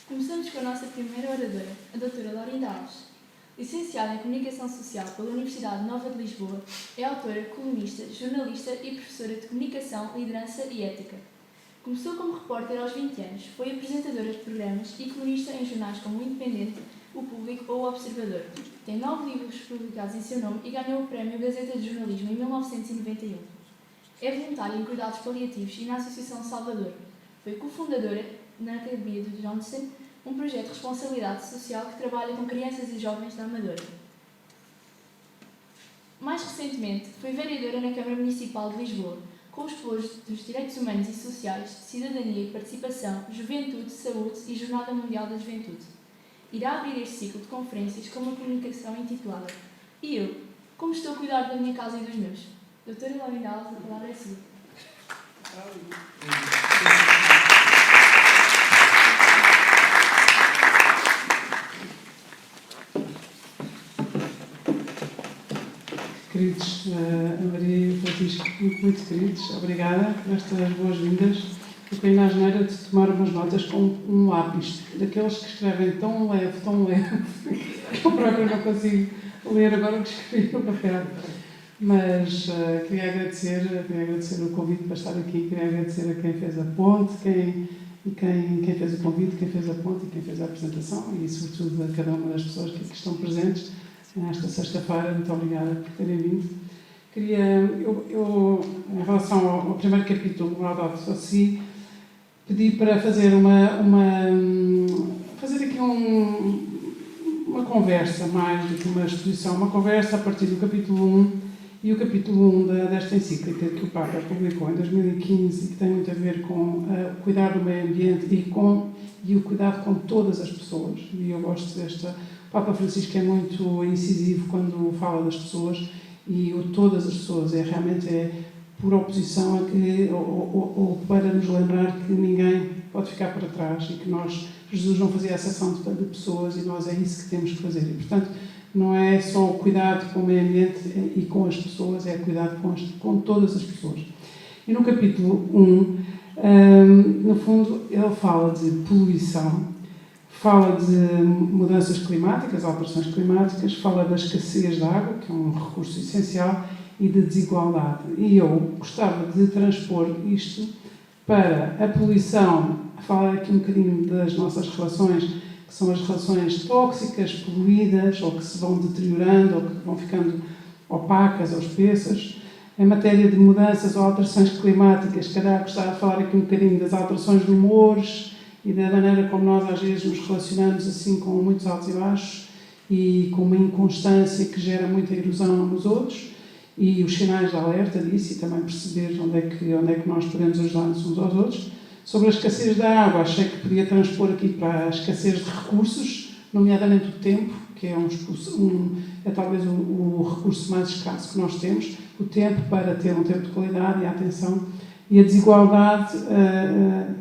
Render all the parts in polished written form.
Começamos com a nossa primeira oradora, a doutora Laurinda Alves. Licenciada em Comunicação Social pela Universidade Nova de Lisboa, é autora, colunista, jornalista e professora de Comunicação, Liderança e Ética. Começou como repórter aos 20 anos, foi apresentadora de programas e colunista em jornais como o Independente, o Público ou o Observador. Tem 9 livros publicados em seu nome e ganhou o Prémio Gazeta de Jornalismo em 1991. É voluntária em cuidados paliativos e na Associação Salvador. Foi cofundadora, na Academia de Johnson, um projeto de responsabilidade social que trabalha com crianças e jovens da Amadora. Mais recentemente, foi vereadora na Câmara Municipal de Lisboa, com os pelouros dos direitos humanos e sociais, cidadania e participação, juventude, saúde e Jornada Mundial da Juventude. Irá abrir este ciclo de conferências com uma comunicação intitulada E eu, como estou a cuidar da minha casa e dos meus? Doutora Laurinda Alves, a palavra é sua. Queridos, a Maria e o Francisco, muito queridos, obrigada por estas boas-vindas. Eu caí na asneira de tomar umas notas com um lápis, daqueles que escrevem tão leve, que eu próprio não consigo ler agora o que escrevi no papel. Mas queria agradecer o convite para estar aqui, queria agradecer a quem fez a ponte, quem fez o convite, quem fez a ponte e quem fez a apresentação e, sobretudo, a cada uma das pessoas que aqui estão presentes nesta sexta-feira. Muito obrigada por terem vindo. Eu em relação ao primeiro capítulo, o Laudato Si, pedi para fazer fazer aqui uma conversa, mais do que uma exposição, uma conversa a partir do capítulo 1 e o capítulo 1 desta encíclica que o Papa publicou em 2015 e que tem muito a ver com cuidar do meio ambiente e o cuidado com todas as pessoas. E eu gosto desta... O Papa Francisco é muito incisivo quando fala das pessoas e o todas as pessoas realmente por oposição a que, ou para nos lembrar que ninguém pode ficar para trás e que Jesus não fazia exceção de pessoas e nós é isso que temos que fazer. E, portanto, não é só o cuidado com o meio ambiente e com as pessoas, é cuidado com todas as pessoas. E no capítulo 1, no fundo, ele fala de poluição, fala de mudanças climáticas, alterações climáticas, fala da escassez de água, que é um recurso essencial, e de desigualdade. E eu gostava de transpor isto para a poluição, falar aqui um bocadinho das nossas relações, que são as relações tóxicas, poluídas, ou que se vão deteriorando, ou que vão ficando opacas ou espessas. Em matéria de mudanças ou alterações climáticas, calhar gostava de falar aqui um bocadinho das alterações de humores e da maneira como nós às vezes nos relacionamos assim com muitos altos e baixos e com uma inconstância que gera muita erosão nos outros e os sinais de alerta disso e também perceber onde é que nós podemos ajudar-nos uns aos outros. Sobre a escassez da água, achei que podia transpor aqui para a escassez de recursos, nomeadamente o tempo, que é talvez o recurso mais escasso que nós temos, o tempo para ter um tempo de qualidade e a atenção. E a desigualdade,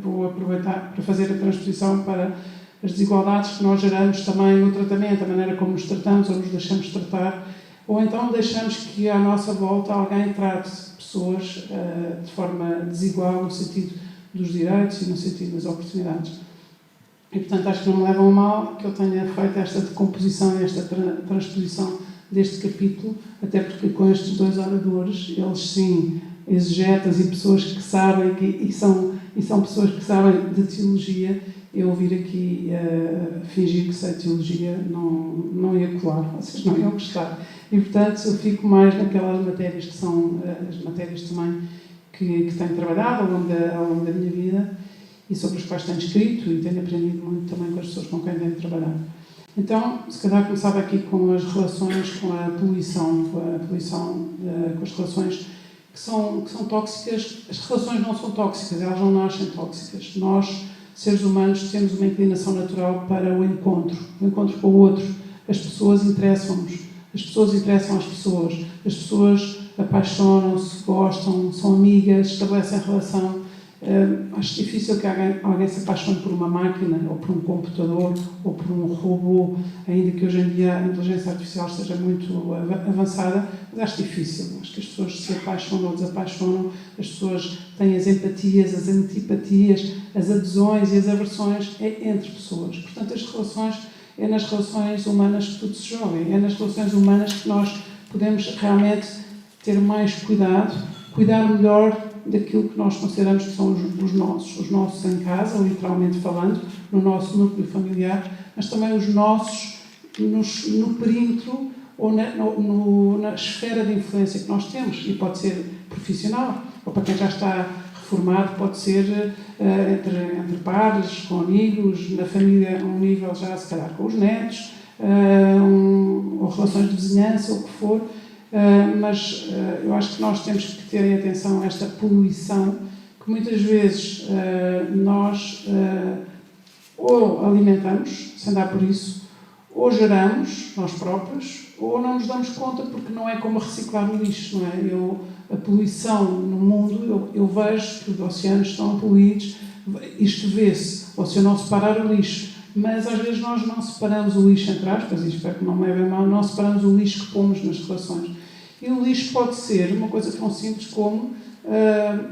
vou aproveitar para fazer a transposição para as desigualdades que nós geramos também no tratamento, a maneira como nos tratamos ou nos deixamos tratar, ou então deixamos que à nossa volta alguém trate pessoas de forma desigual no sentido dos direitos e no sentido das oportunidades. E, portanto, acho que não me levam a mal que eu tenha feito esta decomposição, esta transposição deste capítulo, até porque com estes dois oradores, eles sim, exegetas e pessoas que sabem, e são pessoas que sabem de teologia, eu vir aqui fingir que sei teologia não ia colar, vocês não iam gostar. E, portanto, eu fico mais naquelas matérias que são as matérias também que tenho trabalhado ao longo da minha vida e sobre as quais tenho escrito e tenho aprendido muito também com as pessoas com quem tenho trabalhado. Então, se calhar começava aqui com as relações, com a poluição, com as relações que são tóxicas. As relações não são tóxicas, elas não nascem tóxicas. Nós, seres humanos, temos uma inclinação natural para o encontro com o outro. As pessoas interessam-nos, as pessoas interessam as pessoas apaixonam-se, gostam, são amigas, estabelecem relação Acho difícil que alguém se apaixone por uma máquina, ou por um computador, ou por um robô, ainda que hoje em dia a inteligência artificial esteja muito avançada, mas acho difícil. Acho que as pessoas se apaixonam ou desapaixonam, as pessoas têm as empatias, as antipatias, as adesões e as aversões entre pessoas. Portanto, as relações, é nas relações humanas que tudo se joga, é nas relações humanas que nós podemos realmente ter mais cuidado, cuidar melhor daquilo que nós consideramos que são os nossos em casa, literalmente falando, no nosso núcleo familiar, mas também os nossos no perímetro ou na esfera de influência que nós temos, e pode ser profissional, ou para quem já está reformado, pode ser entre pares, com amigos, na família, a um nível já, se calhar, com os netos, ou relações de vizinhança, ou o que for. Mas eu acho que nós temos que ter em atenção esta poluição que muitas vezes nós ou alimentamos, sem dar por isso, ou geramos nós próprios, ou não nos damos conta porque não é como reciclar o lixo, não é? A poluição no mundo, eu vejo que os oceanos estão poluídos, isto vê-se, ou se eu não separar o lixo, mas às vezes nós não separamos o lixo, entre aspas, e espero que não me leve mal, não separamos o lixo que pomos nas relações. E o lixo pode ser uma coisa tão simples como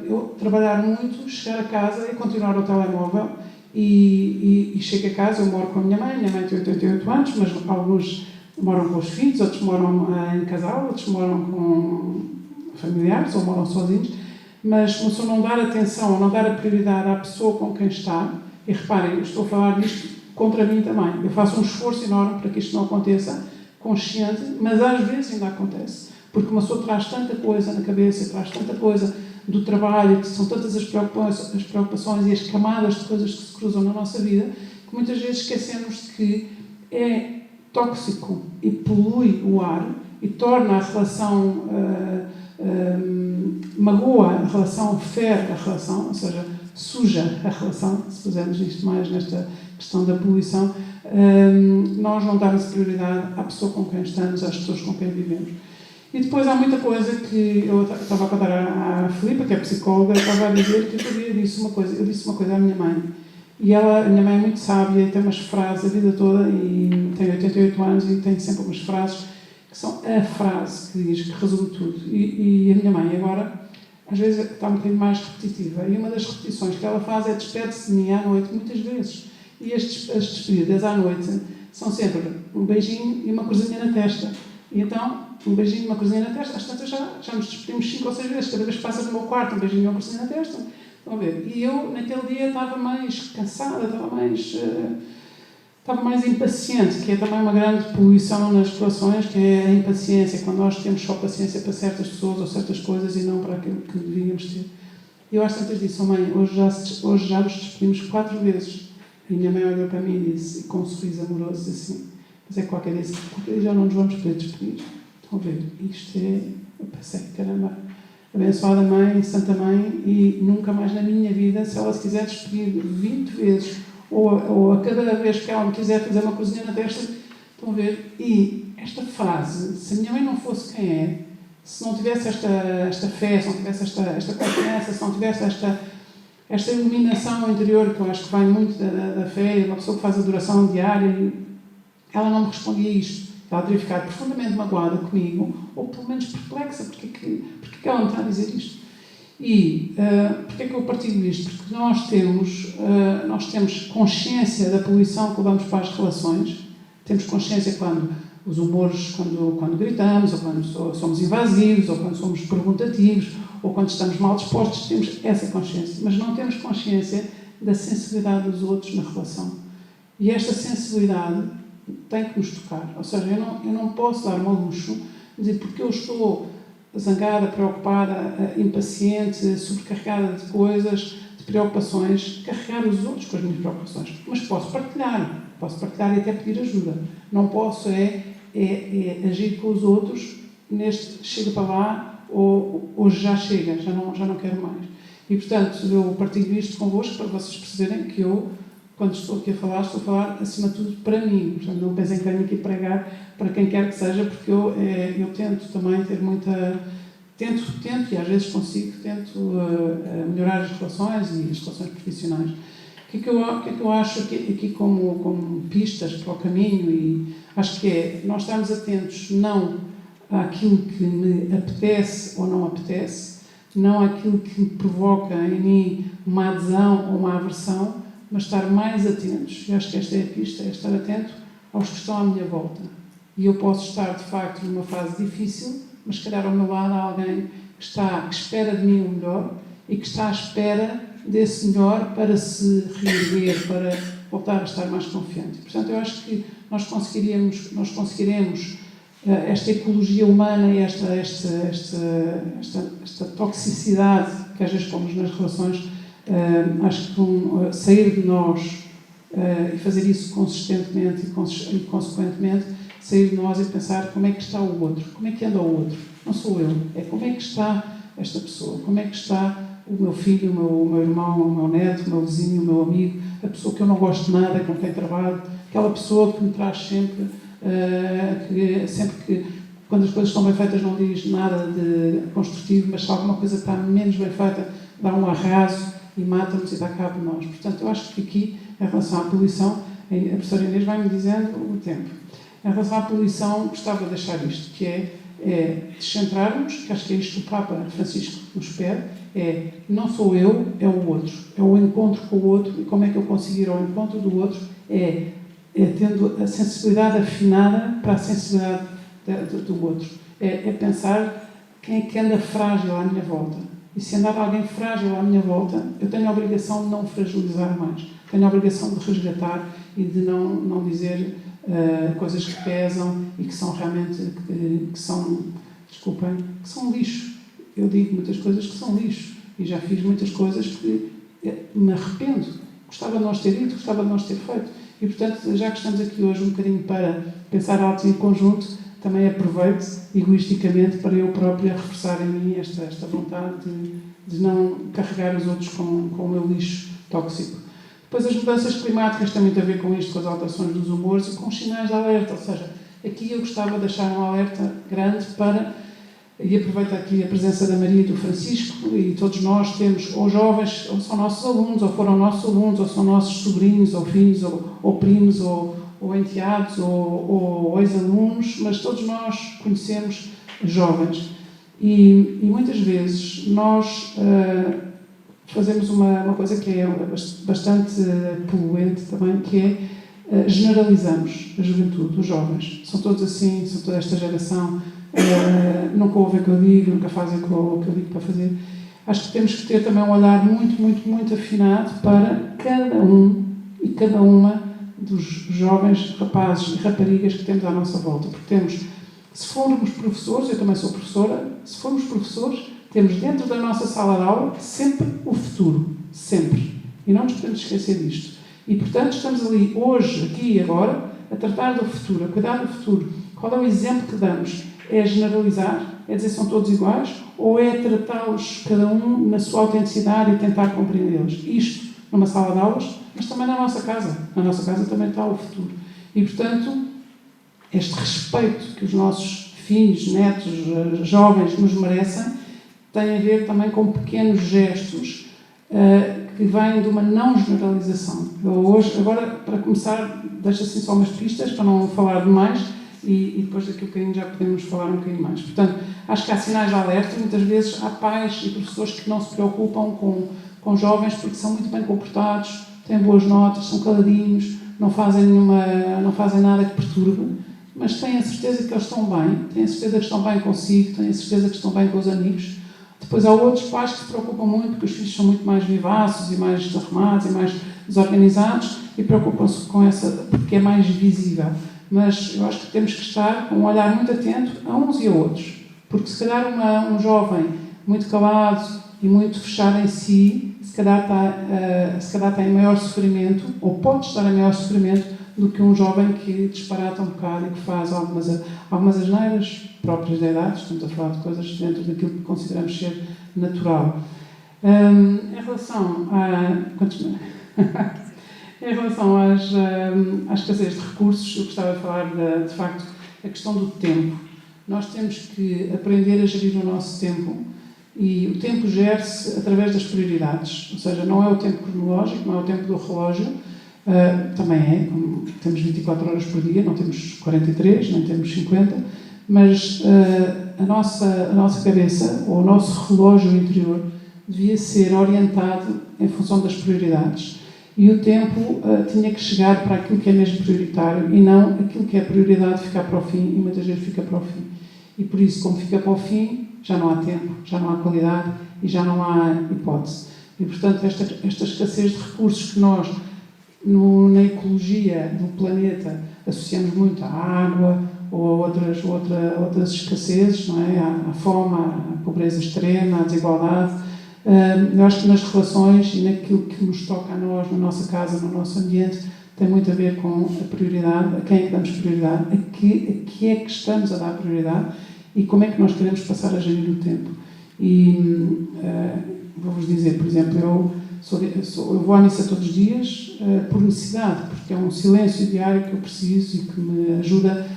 eu trabalhar muito, chegar a casa e continuar o telemóvel e chego a casa, eu moro com a minha mãe tem 88 anos, mas alguns moram com os filhos, outros moram em casal, outros moram com familiares ou moram sozinhos, mas se eu não dar atenção ou não dar a prioridade à pessoa com quem está, e reparem, eu estou a falar disto contra mim também, eu faço um esforço enorme para que isto não aconteça, consciente, mas às vezes ainda acontece. Porque uma pessoa traz tanta coisa na cabeça, traz tanta coisa do trabalho, que são tantas as preocupações e as camadas de coisas que se cruzam na nossa vida, que muitas vezes esquecemos de que é tóxico e polui o ar e torna a relação, magoa a relação, fere a relação, ou seja, suja a relação, se pusermos isto mais nesta questão da poluição, nós não damos prioridade à pessoa com quem estamos, às pessoas com quem vivemos. E depois há muita coisa que eu estava a contar à Filipa, que é psicóloga, estava a dizer que eu disse uma coisa à minha mãe. E a minha mãe é muito sábia e tem umas frases a vida toda, e tem 88 anos e tem sempre umas frases que são a frase que diz, que resume tudo. E a minha mãe agora, às vezes, está um bocadinho mais repetitiva. E uma das repetições que ela faz é despede-se de mim à noite, muitas vezes. E as despedidas à noite são sempre um beijinho e uma cruzinha na testa. E então, um beijinho e uma cruzinha na testa, às tantas já nos despedimos 5 ou 6 vezes, cada vez que passa no meu quarto, um beijinho e uma cruzinha na testa. Estão a ver? E eu, naquele dia, estava mais cansada, estava mais impaciente, que é também uma grande poluição nas relações, que é a impaciência, quando nós temos só paciência para certas pessoas ou certas coisas e não para aquilo que devíamos ter. E eu às tantas disse, mãe, hoje já nos despedimos 4 vezes. E minha mãe olhou para mim e disse, com um sorriso amoroso, disse assim, mas é que qualquer dia já não nos vamos poder despedir. Estão a ver? Isto é, eu pensei, caramba, abençoada Mãe, Santa Mãe, e nunca mais na minha vida, se ela se quiser despedir 20 vezes, ou a cada vez que ela me quiser fazer uma coisinha na testa, estão a ver? E esta frase, se a minha mãe não fosse quem é, se não tivesse esta fé, se não tivesse esta confiança, se não tivesse esta iluminação interior, que eu acho que vai muito da fé, uma pessoa que faz adoração diária, ela não me respondia isto. Ela teria ficado profundamente magoada comigo, ou pelo menos perplexa, porque que ela me está a dizer isto. E porque é que eu partilho isto? Porque nós temos consciência da poluição que levamos para as relações, temos consciência quando os humores, quando gritamos, ou quando somos invasivos, ou quando somos perguntativos, ou quando estamos mal dispostos, temos essa consciência. Mas não temos consciência da sensibilidade dos outros na relação. E esta sensibilidade tem que nos tocar. Ou seja, eu não posso dar-me ao luxo de dizer porque eu estou zangada, preocupada, impaciente, sobrecarregada de coisas, de preocupações, carregar os outros com as minhas preocupações. Mas posso partilhar e até pedir ajuda. Não posso agir com os outros neste chega para lá ou hoje já chega, já não quero mais. E, portanto, eu partilho isto convosco para vocês perceberem que eu, quando estou aqui a falar acima de tudo para mim. Portanto, não pensem que venho aqui pregar para quem quer que seja, porque eu tento também ter muita tento e às vezes consigo, melhorar as relações e as relações profissionais. O que é que eu acho aqui como pistas para o caminho? E acho que nós estarmos atentos não àquilo que me apetece ou não apetece, não àquilo que provoca em mim uma adesão ou uma aversão, mas estar mais atentos. Eu acho que esta é a pista, é estar atento aos que estão à minha volta. E eu posso estar, de facto, numa fase difícil, mas se calhar ao meu lado há alguém que espera de mim o melhor e que está à espera desse melhor para se reerguer, para voltar a estar mais confiante. Portanto, eu acho que nós conseguiremos esta ecologia humana e esta toxicidade que às vezes pomos nas relações, acho que sair de nós e fazer isso consistentemente e consequentemente, sair de nós e pensar como é que está o outro, como é que anda o outro. Não sou eu, é como é que está esta pessoa, como é que está o meu filho, o meu irmão, o meu neto, o meu vizinho, o meu amigo, a pessoa que eu não gosto de nada, com quem trabalho, aquela pessoa que me traz sempre, quando as coisas estão bem feitas não diz nada de construtivo, mas se alguma coisa está menos bem feita, dá um arraso e mata-nos e dá cabo de nós. Portanto, eu acho que aqui, em relação à poluição, a professora Inês vai-me dizendo o tempo. Em relação à poluição, gostava de deixar isto, que é descentrarmos, que acho que é isto que o Papa Francisco nos pede, não sou eu, é o outro, é o encontro com o outro, e como é que eu consigo ir ao encontro do outro, tendo a sensibilidade afinada para a sensibilidade do outro, é pensar quem é que anda frágil à minha volta, e se andar alguém frágil à minha volta, eu tenho a obrigação de não fragilizar mais, tenho a obrigação de resgatar e de não dizer coisas que pesam e que são realmente, que são lixo. Eu digo muitas coisas que são lixo e já fiz muitas coisas que me arrependo. Gostava de nós ter ido, gostava de nós ter feito. E, portanto, já que estamos aqui hoje um bocadinho para pensar alto e em conjunto, também aproveito egoisticamente para eu própria reforçar em mim esta vontade de não carregar os outros com o meu lixo tóxico. Depois as mudanças climáticas têm muito a ver com isto, com as alterações dos humores e com os sinais de alerta, ou seja, aqui eu gostava de deixar um alerta grande e aproveito aqui a presença da Maria e do Francisco, e todos nós temos, ou jovens, ou são nossos alunos, ou foram nossos alunos, ou são nossos sobrinhos, ou filhos, ou primos, ou enteados, ou ex-alunos, mas todos nós conhecemos jovens. E muitas vezes nós fazemos uma coisa que é bastante poluente também, que é generalizamos a juventude, os jovens. São todos assim, são toda esta geração, nunca ouvem o que eu digo, nunca fazem o que eu digo para fazer. Acho que temos que ter também um olhar muito, muito, muito afinado para cada um e cada uma dos jovens rapazes e raparigas que temos à nossa volta. Porque temos, se formos professores, eu também sou professora, se formos professores, temos dentro da nossa sala de aula sempre o futuro, sempre. E não nos podemos esquecer disto. E, portanto, estamos ali hoje, aqui e agora, a tratar do futuro, a cuidar do futuro. Qual é o exemplo que damos? É generalizar? É dizer que são todos iguais? Ou é tratá-los, cada um, na sua autenticidade e tentar compreendê-los? Isto numa sala de aulas, mas também na nossa casa. Na nossa casa também está o futuro. E, portanto, este respeito que os nossos filhos, netos, jovens nos merecem, tem a ver também com pequenos gestos que vêm de uma não generalização. Eu hoje, agora, para começar, deixo assim só umas pistas, para não falar demais, e depois daqui a bocadinho já podemos falar um bocadinho mais. Portanto, acho que há sinais de alerta, muitas vezes há pais e professores que não se preocupam com jovens porque são muito bem comportados, têm boas notas, são caladinhos, não fazem nada que perturbe, mas têm a certeza que eles estão bem, têm a certeza que estão bem consigo, têm a certeza que estão bem com os amigos. Depois há outros pais que se preocupam muito porque os filhos são muito mais vivaços e mais desarrumados e mais desorganizados e preocupam-se com essa porque é mais visível. Mas eu acho que temos que estar com um olhar muito atento a uns e a outros. Porque se calhar um jovem muito calado e muito fechado em si, se calhar está em maior sofrimento, ou pode estar em maior sofrimento, do que um jovem que disparata um bocado e que faz algumas asneiras próprias da idade. Estamos a falar de coisas dentro daquilo que consideramos ser natural. Em relação às escassez de recursos, eu gostava de falar de facto a questão do tempo. Nós temos que aprender a gerir o nosso tempo e o tempo gera-se através das prioridades, ou seja, não é o tempo cronológico, não é o tempo do relógio, também é, como temos 24 horas por dia, não temos 43, nem temos 50, mas a nossa cabeça, ou o nosso relógio interior, devia ser orientado em função das prioridades. E o tempo tinha que chegar para aquilo que é mesmo prioritário e não aquilo que é prioridade ficar para o fim, e muitas vezes fica para o fim. E por isso, como fica para o fim, já não há tempo, já não há qualidade e já não há hipótese. E, portanto, esta escassez de recursos que nós, na ecologia do planeta, associamos muito à água ou a outras escassezes, não é? À fome, à pobreza extrema, à desigualdade. Eu acho que nas relações e naquilo que nos toca a nós, na nossa casa, no nosso ambiente, tem muito a ver com a prioridade, a quem é que damos prioridade, a que é que estamos a dar prioridade e como é que nós queremos passar a gerir o tempo. E vou-vos dizer, por exemplo, eu vou à missa todos os dias por necessidade, porque é um silêncio diário que eu preciso e que me ajuda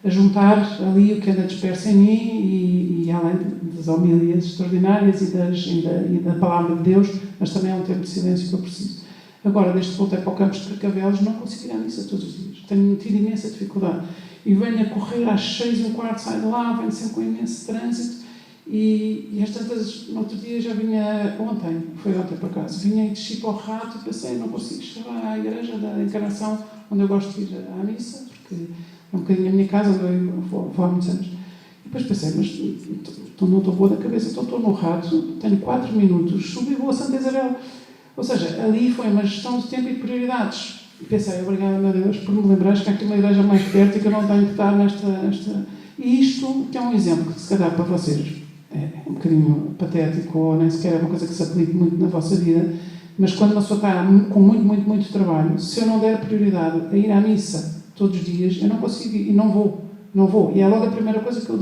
a juntar ali o que anda disperso em mim e além das homilias extraordinárias e da palavra de Deus, mas também é um tempo de silêncio que eu preciso. Agora, desde que voltei para o Campos de Carcavelos, não consigo ir à missa todos os dias. Tenho tido imensa dificuldade. E venho a correr às 6h15, saio de lá, venho sempre com imenso trânsito. E às tantas, no outro dia já vinha, foi ontem por acaso, vinha e desci para o Rato e pensei, não consigo chegar à igreja da Encarnação, onde eu gosto de ir à missa, porque é um bocadinho a minha casa, onde eu vou há muitos anos. E depois pensei, mas não estou boa da cabeça, estou no Rato, tenho 4 minutos, subi e vou a Santa Isabel. Ou seja, ali foi uma gestão de tempo e de prioridades. E pensei, obrigada, meu Deus, por me lembrares que há aqui uma igreja mais perto e que eu não tenho que estar nesta... E isto, que é um exemplo que se calhar para vocês é um bocadinho patético, ou nem sequer é uma coisa que se aplique muito na vossa vida, mas quando uma pessoa está com muito trabalho, se eu não der prioridade a ir à missa todos os dias, eu não consigo ir, e não vou. E é logo a primeira coisa que eu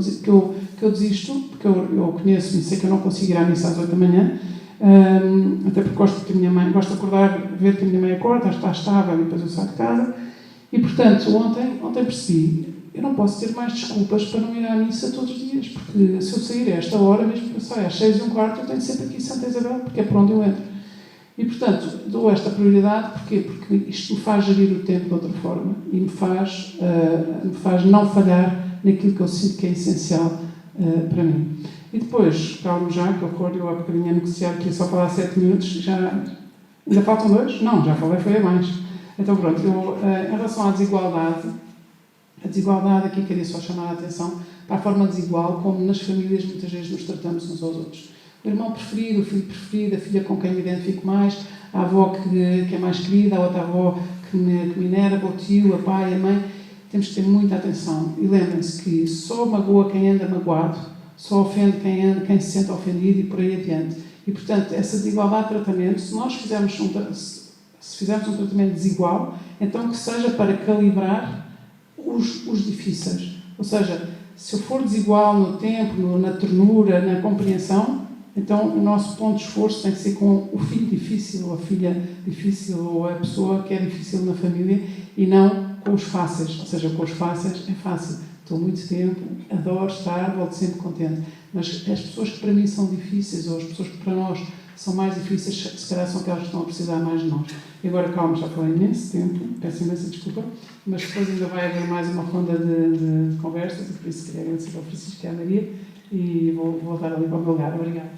desisto, porque eu conheço-me e sei que eu não consigo ir à missa às 8 da manhã, até porque gosto de acordar, ver que a minha mãe acorda, está estável e depois eu saio de casa. E portanto, ontem percebi, eu não posso ter mais desculpas para não ir à missa todos os dias, porque se eu sair a esta hora, mesmo que eu saia às 6h15, eu tenho sempre aqui Santa Isabel, porque é por onde eu entro. E portanto, dou esta prioridade, porquê? Porque isto me faz gerir o tempo de outra forma e me faz não falhar naquilo que eu sinto que é essencial para mim. E depois, calmo já, que horror, eu há bocadinho a negociar que ia só falar 7 minutos, ainda faltam 2? Não, já falei, foi a mais. Então pronto, em relação à desigualdade, a desigualdade aqui queria só chamar a atenção para a forma desigual como nas famílias muitas vezes nos tratamos uns aos outros. O irmão preferido, o filho preferido, a filha com quem me identifico mais, a avó que é mais querida, a outra avó que me enerva, o tio, a pai, a mãe. Temos que ter muita atenção. E lembrem-se que só magoa quem anda magoado, só ofende quem se sente ofendido e por aí adiante. E, portanto, essa desigualdade de tratamento, se nós fizermos um tratamento desigual, então que seja para calibrar os difíceis. Ou seja, se eu for desigual no tempo, na ternura, na compreensão, então o nosso ponto de esforço tem que ser com o filho difícil, ou a filha difícil, ou a pessoa que é difícil na família, e não com os fáceis. Ou seja, com os fáceis é fácil. Estou muito tempo, adoro estar, volto sempre contente. Mas as pessoas que para mim são difíceis, ou as pessoas que para nós são mais difíceis, se calhar são aquelas que estão a precisar mais de nós. E agora, calma, já falei imenso tempo, peço imensa desculpa, mas depois ainda vai haver mais uma ronda de conversas, e por isso queria agradecer ao Francisco e à Maria, e vou voltar ali para o meu lugar. Obrigada.